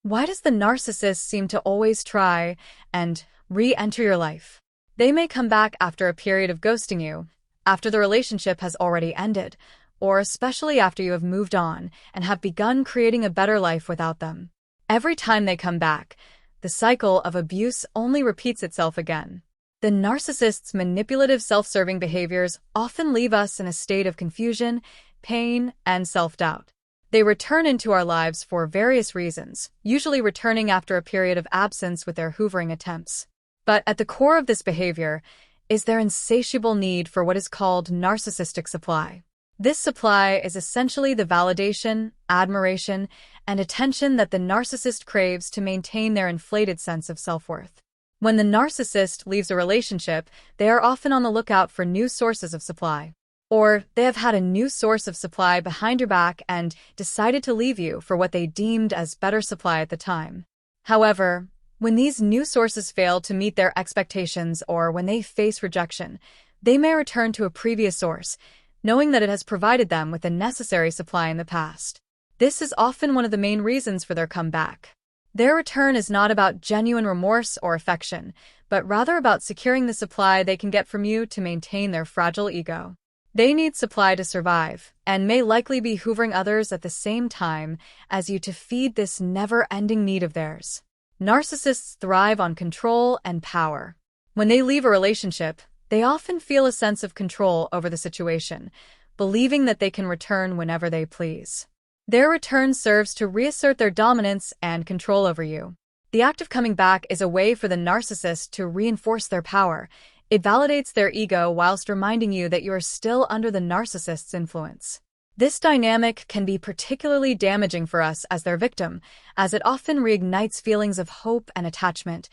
Why does the narcissist seem to always try and re-enter your life? They may come back after a period of ghosting you, after the relationship has already ended, or especially after you have moved on and have begun creating a better life without them. Every time they come back, the cycle of abuse only repeats itself again. The narcissist's manipulative self-serving behaviors often leave us in a state of confusion, pain, and self-doubt. They return into our lives for various reasons, usually returning after a period of absence with their hoovering attempts. But at the core of this behavior is their insatiable need for what is called narcissistic supply. This supply is essentially the validation, admiration, and attention that the narcissist craves to maintain their inflated sense of self-worth. When the narcissist leaves a relationship, they are often on the lookout for new sources of supply. Or they have had a new source of supply behind your back and decided to leave you for what they deemed as better supply at the time. However, when these new sources fail to meet their expectations or when they face rejection, they may return to a previous source, knowing that it has provided them with the necessary supply in the past. This is often one of the main reasons for their comeback. Their return is not about genuine remorse or affection, but rather about securing the supply they can get from you to maintain their fragile ego. They need supply to survive, and may likely be hoovering others at the same time as you to feed this never-ending need of theirs. Narcissists thrive on control and power. When they leave a relationship, they often feel a sense of control over the situation, believing that they can return whenever they please. Their return serves to reassert their dominance and control over you. The act of coming back is a way for the narcissist to reinforce their power. It validates their ego whilst reminding you that you are still under the narcissist's influence. This dynamic can be particularly damaging for us as their victim, as it often reignites feelings of hope and attachment,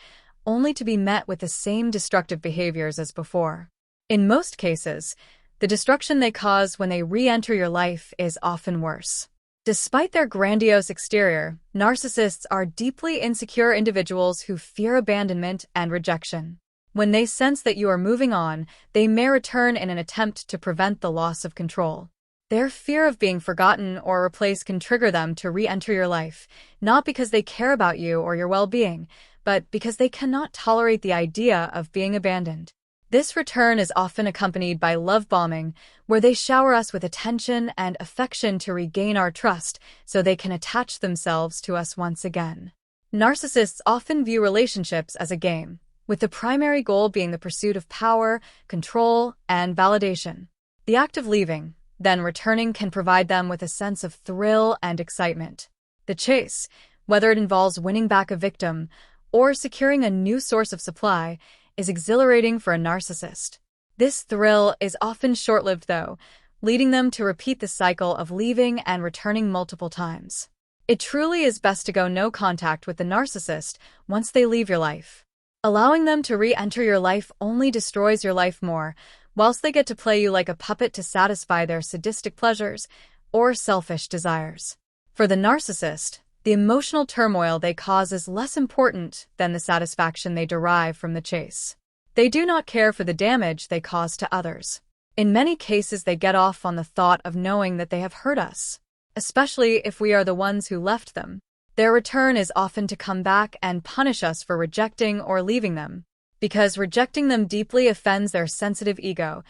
only to be met with the same destructive behaviors as before. In most cases, the destruction they cause when they re-enter your life is often worse. Despite their grandiose exterior, narcissists are deeply insecure individuals who fear abandonment and rejection. When they sense that you are moving on, they may return in an attempt to prevent the loss of control. Their fear of being forgotten or replaced can trigger them to re-enter your life, not because they care about you or your well-being, but because they cannot tolerate the idea of being abandoned. This return is often accompanied by love bombing, where they shower us with attention and affection to regain our trust so they can attach themselves to us once again. Narcissists often view relationships as a game, with the primary goal being the pursuit of power, control, and validation. The act of leaving, then returning, can provide them with a sense of thrill and excitement. The chase, whether it involves winning back a victim or securing a new source of supply, is exhilarating for a narcissist. This thrill is often short-lived though, leading them to repeat the cycle of leaving and returning multiple times. It truly is best to go no contact with the narcissist once they leave your life. Allowing them to re-enter your life only destroys your life more, whilst they get to play you like a puppet to satisfy their sadistic pleasures or selfish desires. For the narcissist, the emotional turmoil they cause is less important than the satisfaction they derive from the chase. They do not care for the damage they cause to others. In many cases, they get off on the thought of knowing that they have hurt us, especially if we are the ones who left them. Their return is often to come back and punish us for rejecting or leaving them, because rejecting them deeply offends their sensitive ego,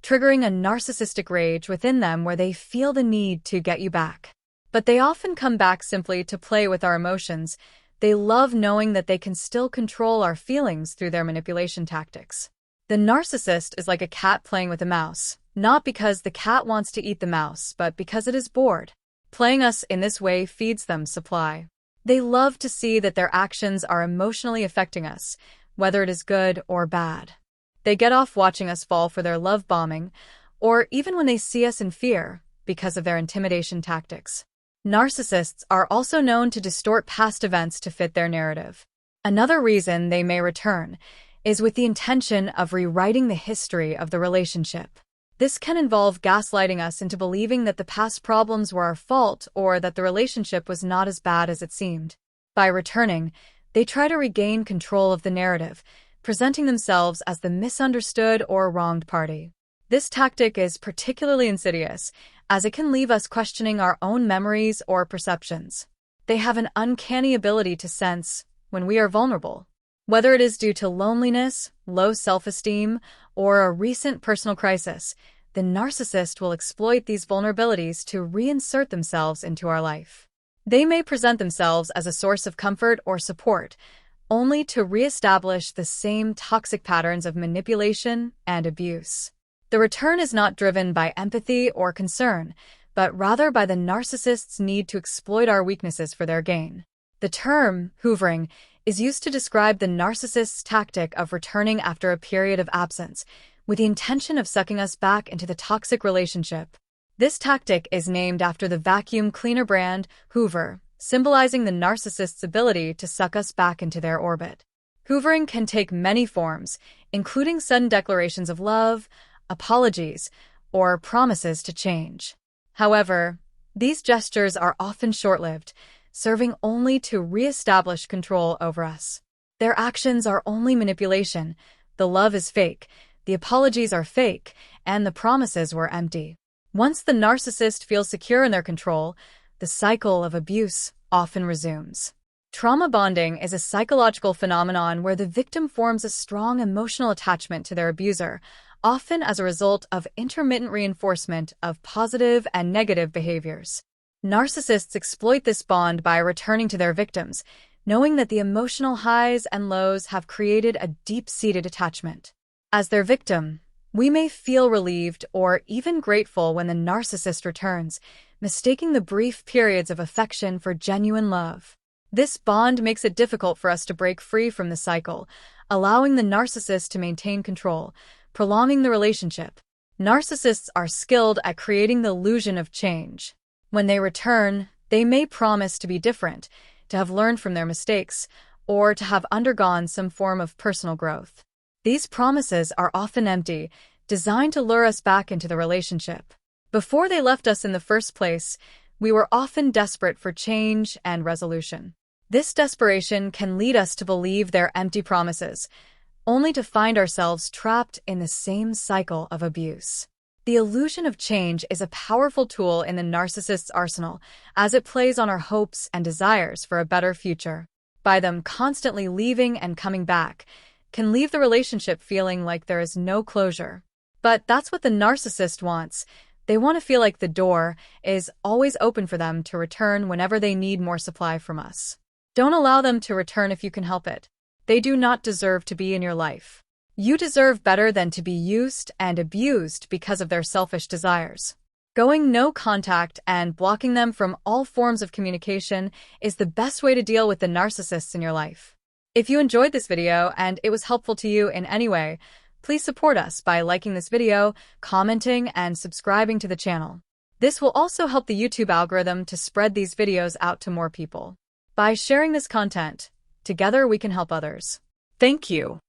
triggering a narcissistic rage within them where they feel the need to get you back. But they often come back simply to play with our emotions. They love knowing that they can still control our feelings through their manipulation tactics. The narcissist is like a cat playing with a mouse, not because the cat wants to eat the mouse, but because it is bored. Playing us in this way feeds them supply. They love to see that their actions are emotionally affecting us, whether it is good or bad. They get off watching us fall for their love bombing, or even when they see us in fear, because of their intimidation tactics. Narcissists are also known to distort past events to fit their narrative. Another reason they may return is with the intention of rewriting the history of the relationship. This can involve gaslighting us into believing that the past problems were our fault or that the relationship was not as bad as it seemed. By returning, they try to regain control of the narrative, presenting themselves as the misunderstood or wronged party. This tactic is particularly insidious, as it can leave us questioning our own memories or perceptions. They have an uncanny ability to sense when we are vulnerable. Whether it is due to loneliness, low self-esteem, or a recent personal crisis, the narcissist will exploit these vulnerabilities to reinsert themselves into our life. They may present themselves as a source of comfort or support, only to reestablish the same toxic patterns of manipulation and abuse. The return is not driven by empathy or concern, but rather by the narcissist's need to exploit our weaknesses for their gain. The term, hoovering, is used to describe the narcissist's tactic of returning after a period of absence, with the intention of sucking us back into the toxic relationship. This tactic is named after the vacuum cleaner brand, Hoover, symbolizing the narcissist's ability to suck us back into their orbit. Hoovering can take many forms, including sudden declarations of love, apologies, or promises to change. However, these gestures are often short-lived, serving only to re-establish control over us. Their actions are only manipulation. The love is fake, the apologies are fake, and the promises were empty. Once the narcissist feels secure in their control, the cycle of abuse often resumes. Trauma bonding is a psychological phenomenon where the victim forms a strong emotional attachment to their abuser, often as a result of intermittent reinforcement of positive and negative behaviors. Narcissists exploit this bond by returning to their victims, knowing that the emotional highs and lows have created a deep-seated attachment. As their victim, we may feel relieved or even grateful when the narcissist returns, mistaking the brief periods of affection for genuine love. This bond makes it difficult for us to break free from the cycle, allowing the narcissist to maintain control, prolonging the relationship. Narcissists are skilled at creating the illusion of change. When they return, they may promise to be different, to have learned from their mistakes, or to have undergone some form of personal growth. These promises are often empty, designed to lure us back into the relationship. Before they left us in the first place, we were often desperate for change and resolution. This desperation can lead us to believe their empty promises, only to find ourselves trapped in the same cycle of abuse. The illusion of change is a powerful tool in the narcissist's arsenal, as it plays on our hopes and desires for a better future. By them constantly leaving and coming back, can leave the relationship feeling like there is no closure. But that's what the narcissist wants. They want to feel like the door is always open for them to return whenever they need more supply from us. Don't allow them to return if you can help it. They do not deserve to be in your life. You deserve better than to be used and abused because of their selfish desires. Going no contact and blocking them from all forms of communication is the best way to deal with the narcissists in your life. If you enjoyed this video and it was helpful to you in any way, please support us by liking this video, commenting, and subscribing to the channel. This will also help the YouTube algorithm to spread these videos out to more people. By sharing this content, together we can help others. Thank you.